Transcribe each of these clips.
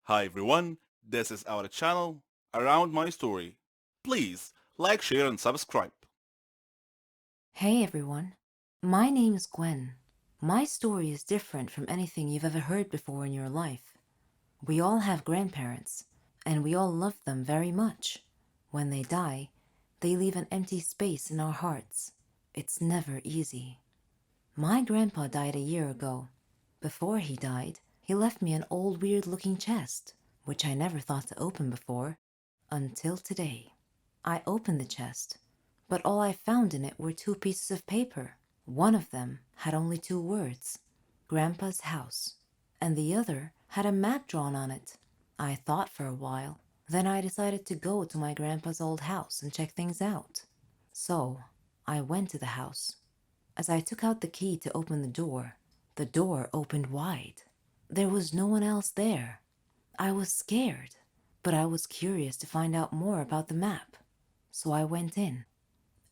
Hi everyone, this is our channel, Around My Story. Please like, share and subscribe. Hey everyone, my name is Gwen. My story is different from anything you've ever heard before in your life. We all have grandparents, and we all love them very much. When they die, they leave an empty space in our hearts. It's never easy. My grandpa died a year ago. Before he died, he left me an old weird looking chest, which I never thought to open before, until today. I opened the chest, but all I found in it were two pieces of paper. One of them had only two words, Grandpa's house, and the other had a map drawn on it. I thought for a while. Then I decided to go to my grandpa's old house and check things out. So I went to the house. As I took out the key to open the door opened wide. There was no one else there. I was scared, but I was curious to find out more about the map. So I went in.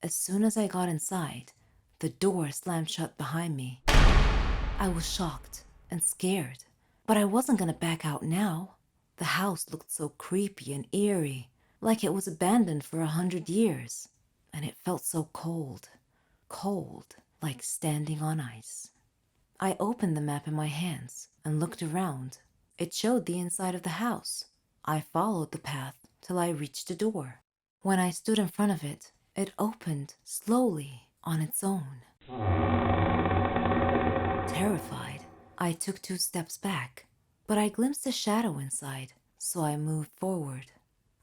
As soon as I got inside, the door slammed shut behind me. I was shocked and scared, but I wasn't gonna back out now. The house looked so creepy and eerie, like it was abandoned for 100 years, and it felt so cold, cold, like standing on ice. I opened the map in my hands and looked around. It showed the inside of the house. I followed the path till I reached a door. When I stood in front of it, it opened slowly on its own. Terrified, I took 2 steps back, but I glimpsed a shadow inside, so I moved forward.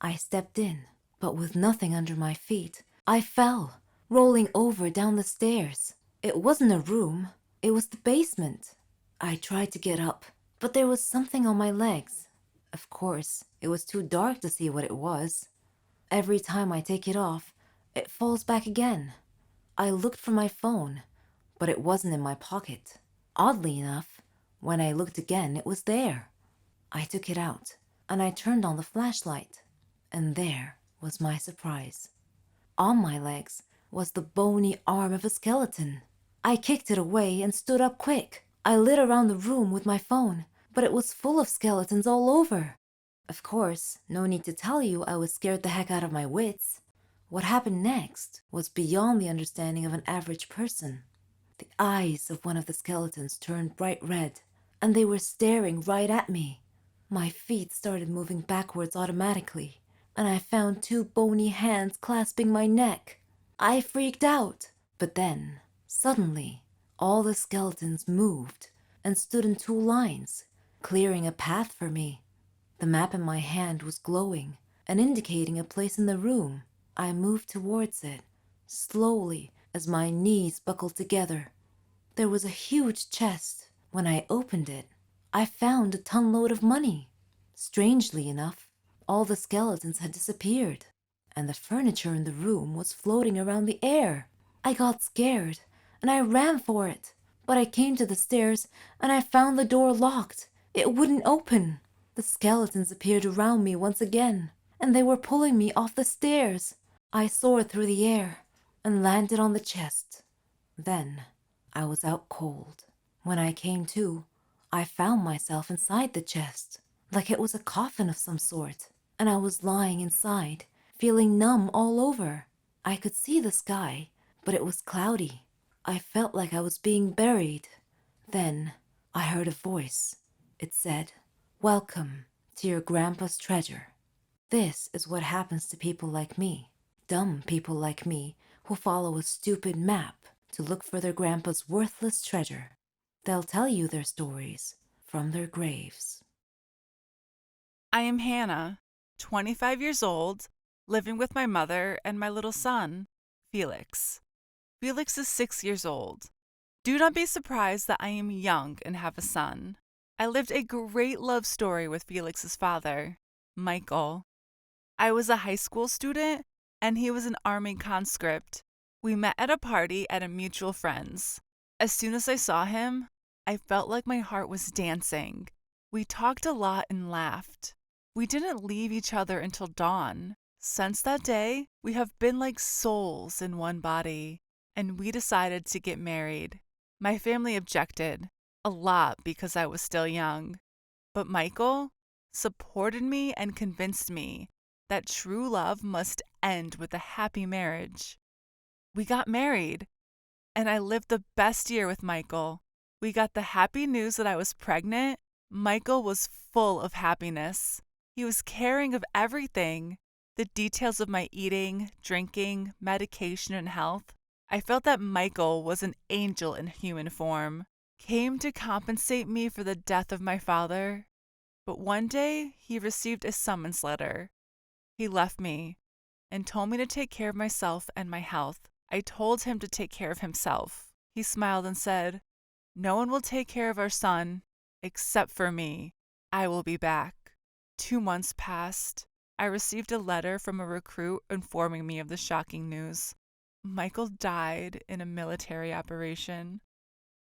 I stepped in, but with nothing under my feet, I fell, rolling over down the stairs. It wasn't a room, it was the basement. I tried to get up, but there was something on my legs. Of course, it was too dark to see what it was. Every time I take it off, it falls back again. I looked for my phone, but it wasn't in my pocket. Oddly enough, when I looked again, it was there. I took it out, and I turned on the flashlight, and there was my surprise. On my legs was the bony arm of a skeleton. I kicked it away and stood up quick. I lit around the room with my phone, but it was full of skeletons all over. Of course, no need to tell you I was scared the heck out of my wits. What happened next was beyond the understanding of an average person. The eyes of one of the skeletons turned bright red, and they were staring right at me. My feet started moving backwards automatically, and I found two bony hands clasping my neck. I freaked out, but then, suddenly, all the skeletons moved and stood in 2 lines, clearing a path for me. The map in my hand was glowing and indicating a place in the room. I moved towards it, slowly, as my knees buckled together. There was a huge chest. When I opened it, I found a ton-load of money. Strangely enough, all the skeletons had disappeared, and the furniture in the room was floating around the air. I got scared, and I ran for it, but I came to the stairs, and I found the door locked. It wouldn't open. The skeletons appeared around me once again, and they were pulling me off the stairs. I soared through the air and landed on the chest. Then I was out cold. When I came to, I found myself inside the chest, like it was a coffin of some sort, and I was lying inside, feeling numb all over. I could see the sky, but it was cloudy. I felt like I was being buried. Then I heard a voice. It said, "Welcome to your grandpa's treasure." This is what happens to people like me, dumb people like me who follow a stupid map to look for their grandpa's worthless treasure. They'll tell you their stories from their graves. I am Hannah, 25 years old, living with my mother and my little son, Felix. Felix is 6 years old. Do not be surprised that I am young and have a son. I lived a great love story with Felix's father, Michael. I was a high school student and he was an army conscript. We met at a party at a mutual friend's. As soon as I saw him, I felt like my heart was dancing. We talked a lot and laughed. We didn't leave each other until dawn. Since that day, we have been like souls in one body, and we decided to get married. My family objected, a lot because I was still young. But Michael supported me, and convinced me that true love must end with a happy marriage. We got married, and I lived the best year with Michael. We got the happy news that I was pregnant. Michael was full of happiness. He was caring of everything, the details of my eating, drinking, medication, and health. I felt that Michael was an angel in human form, came to compensate me for the death of my father. But one day he received a summons letter. He left me and told me to take care of myself and my health. I told him to take care of himself. He smiled and said, "No one will take care of our son except for me. I will be back." 2 months passed. I received a letter from a recruit informing me of the shocking news. Michael died in a military operation.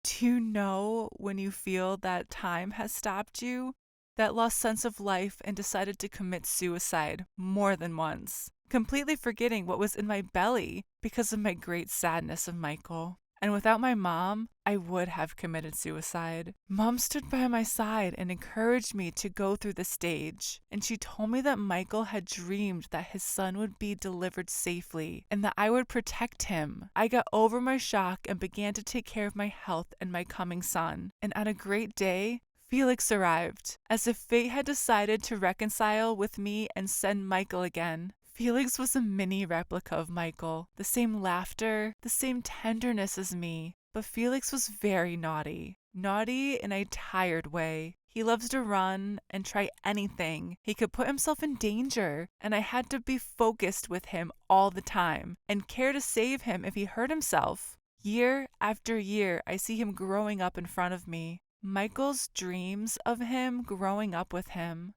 Do you know when you feel that time has stopped you? That lost sense of life and decided to commit suicide more than once, completely forgetting what was in my belly because of my great sadness of Michael. And without my mom, I would have committed suicide. Mom stood by my side and encouraged me to go through the stage. And she told me that Michael had dreamed that his son would be delivered safely and that I would protect him. I got over my shock and began to take care of my health and my coming son. And on a great day, Felix arrived, as if fate had decided to reconcile with me and send Michael again. Felix was a mini replica of Michael, the same laughter, the same tenderness as me, but Felix was very naughty. Naughty in a tired way. He loves to run and try anything. He could put himself in danger, and I had to be focused with him all the time and care to save him if he hurt himself. Year after year, I see him growing up in front of me. Michael's dreams of him growing up with him.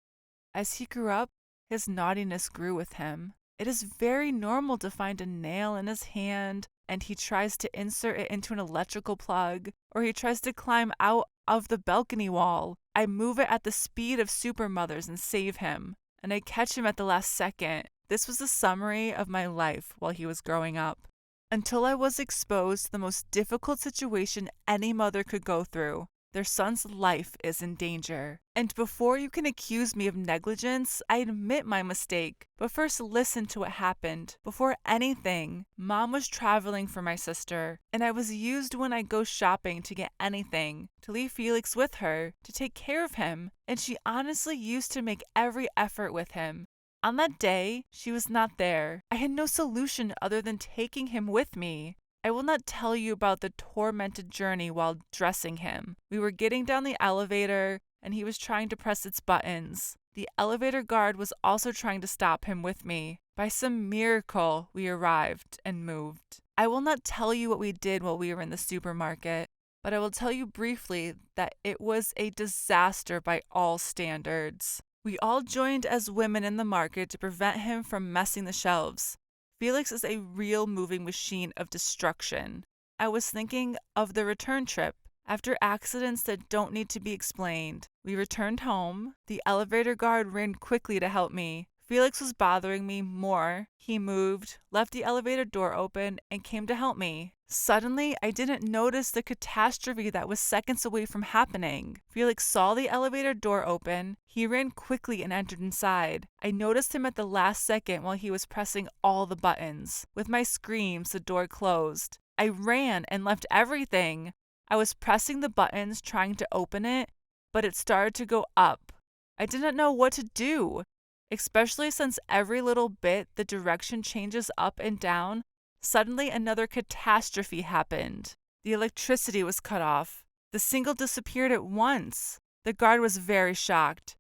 As he grew up, his naughtiness grew with him. It is very normal to find a nail in his hand and he tries to insert it into an electrical plug, or he tries to climb out of the balcony wall. I move it at the speed of supermothers and save him, and I catch him at the last second. This was a summary of my life while he was growing up, until I was exposed to the most difficult situation any mother could go through. Their son's life is in danger. And before you can accuse me of negligence, I admit my mistake. But first listen to what happened. Before anything, Mom was traveling for my sister, and I was used when I go shopping to get anything, to leave Felix with her, to take care of him, and she honestly used to make every effort with him. On that day, she was not there. I had no solution other than taking him with me. I will not tell you about the tormented journey while dressing him. We were getting down the elevator, and he was trying to press its buttons. The elevator guard was also trying to stop him with me. By some miracle, we arrived and moved. I will not tell you what we did while we were in the supermarket, but I will tell you briefly that it was a disaster by all standards. We all joined as women in the market to prevent him from messing the shelves. Felix is a real moving machine of destruction. I was thinking of the return trip. After accidents that don't need to be explained, we returned home. The elevator guard ran quickly to help me. Felix was bothering me more. He moved, left the elevator door open, and came to help me. Suddenly, I didn't notice the catastrophe that was seconds away from happening. Felix saw the elevator door open. He ran quickly and entered inside. I noticed him at the last second while he was pressing all the buttons. With my screams, the door closed. I ran and left everything. I was pressing the buttons, trying to open it, but it started to go up. I didn't know what to do, especially since every little bit the direction changes up and down. Suddenly, another catastrophe happened. The electricity was cut off. The signal disappeared at once. The guard was very shocked.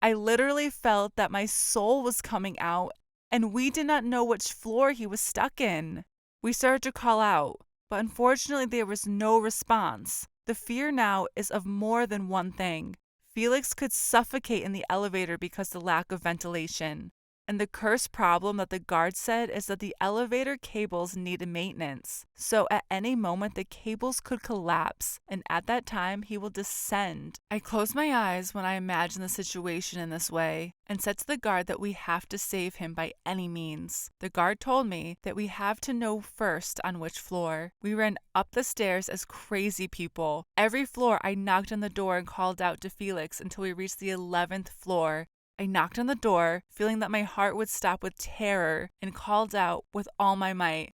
I literally felt that my soul was coming out, and we did not know which floor he was stuck in. We started to call out, but unfortunately there was no response. The fear now is of more than one thing. Felix could suffocate in the elevator because of the lack of ventilation. And the cursed problem that the guard said is that the elevator cables needed maintenance. So at any moment the cables could collapse, and at that time he will descend. I closed my eyes when I imagined the situation in this way, and said to the guard that we have to save him by any means. The guard told me that we have to know first on which floor. We ran up the stairs as crazy people. Every floor I knocked on the door and called out to Felix until we reached the 11th floor. I knocked on the door, feeling that my heart would stop with terror, and called out with all my might,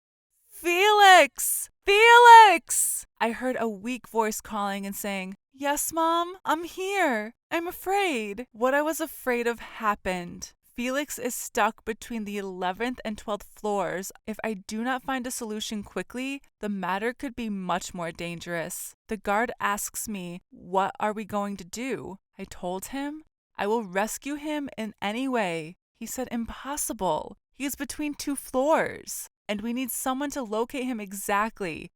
Felix! Felix! I heard a weak voice calling and saying, Yes, Mom, I'm here. I'm afraid. What I was afraid of happened. Felix is stuck between the 11th and 12th floors. If I do not find a solution quickly, the matter could be much more dangerous. The guard asks me, What are we going to do? I told him, I will rescue him in any way. He said, Impossible. He is between 2 floors, and we need someone to locate him exactly.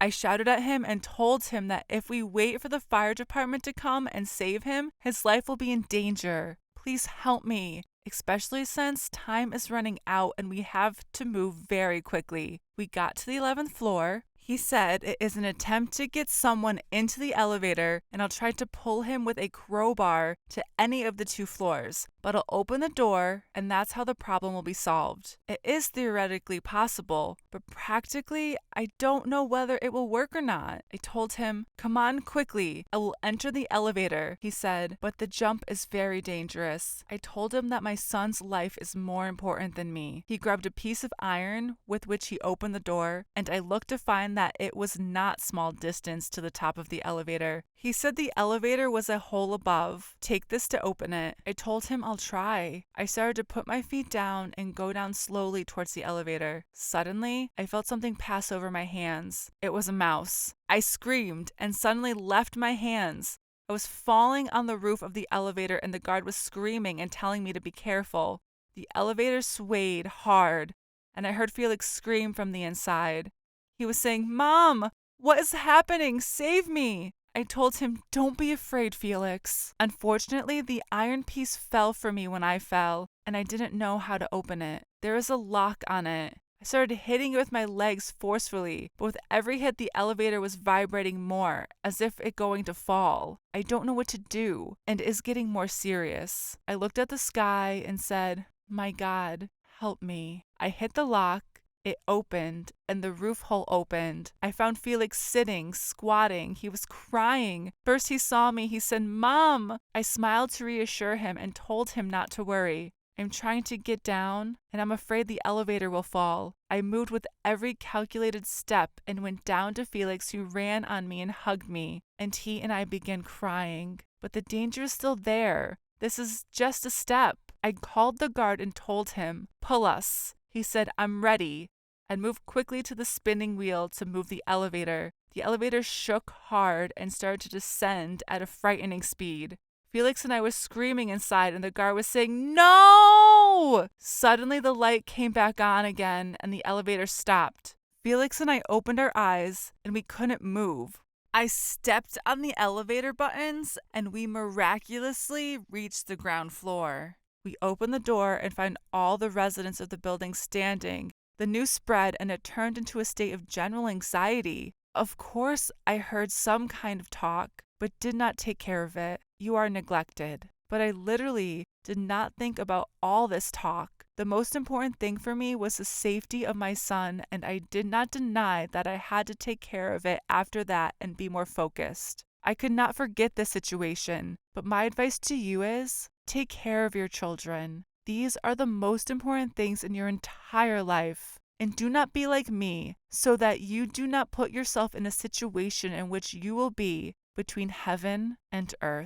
I shouted at him and told him that if we wait for the fire department to come and save him, his life will be in danger. Please help me, especially since time is running out and we have to move very quickly. We got to the 11th floor. He said it is an attempt to get someone into the elevator, and I'll try to pull him with a crowbar to any of the 2 floors, but I'll open the door, and that's how the problem will be solved. It is theoretically possible, but practically, I don't know whether it will work or not. I told him, Come on quickly, I will enter the elevator. He said, but the jump is very dangerous. I told him that my son's life is more important than me. He grabbed a piece of iron with which he opened the door, and I looked to find that it was not small distance to the top of the elevator. He said the elevator was a hole above. Take this to open it. I told him I'll try. I started to put my feet down and go down slowly towards the elevator. Suddenly, I felt something pass over my hands. It was a mouse. I screamed and suddenly left my hands. I was falling on the roof of the elevator and the guard was screaming and telling me to be careful. The elevator swayed hard, and I heard Felix scream from the inside. He was saying, Mom, what is happening? Save me! I told him, Don't be afraid, Felix. Unfortunately, the iron piece fell for me when I fell, and I didn't know how to open it. There is a lock on it. I started hitting it with my legs forcefully, but with every hit, the elevator was vibrating more, as if it going to fall. I don't know what to do, and it is getting more serious. I looked at the sky and said, My God, help me. I hit the lock. It opened, and the roof hole opened. I found Felix sitting, squatting. He was crying. First he saw me. He said, Mom! I smiled to reassure him and told him not to worry. I'm trying to get down, and I'm afraid the elevator will fall. I moved with every calculated step and went down to Felix, who ran on me and hugged me, and he and I began crying. But the danger is still there. This is just a step. I called the guard and told him, Pull us. He said, I'm ready. I moved quickly to the spinning wheel to move the elevator. The elevator shook hard and started to descend at a frightening speed. Felix and I were screaming inside, and the guard was saying, No! Suddenly the light came back on again, and the elevator stopped. Felix and I opened our eyes, and we couldn't move. I stepped on the elevator buttons, and we miraculously reached the ground floor. We opened the door and found all the residents of the building standing. The news spread, and it turned into a state of general anxiety. Of course, I heard some kind of talk, but did not take care of it. You are neglected. But I literally did not think about all this talk. The most important thing for me was the safety of my son, and I did not deny that I had to take care of it after that and be more focused. I could not forget this situation, but my advice to you is, take care of your children. These are the most important things in your entire life. And do not be like me, so that you do not put yourself in a situation in which you will be between heaven and earth.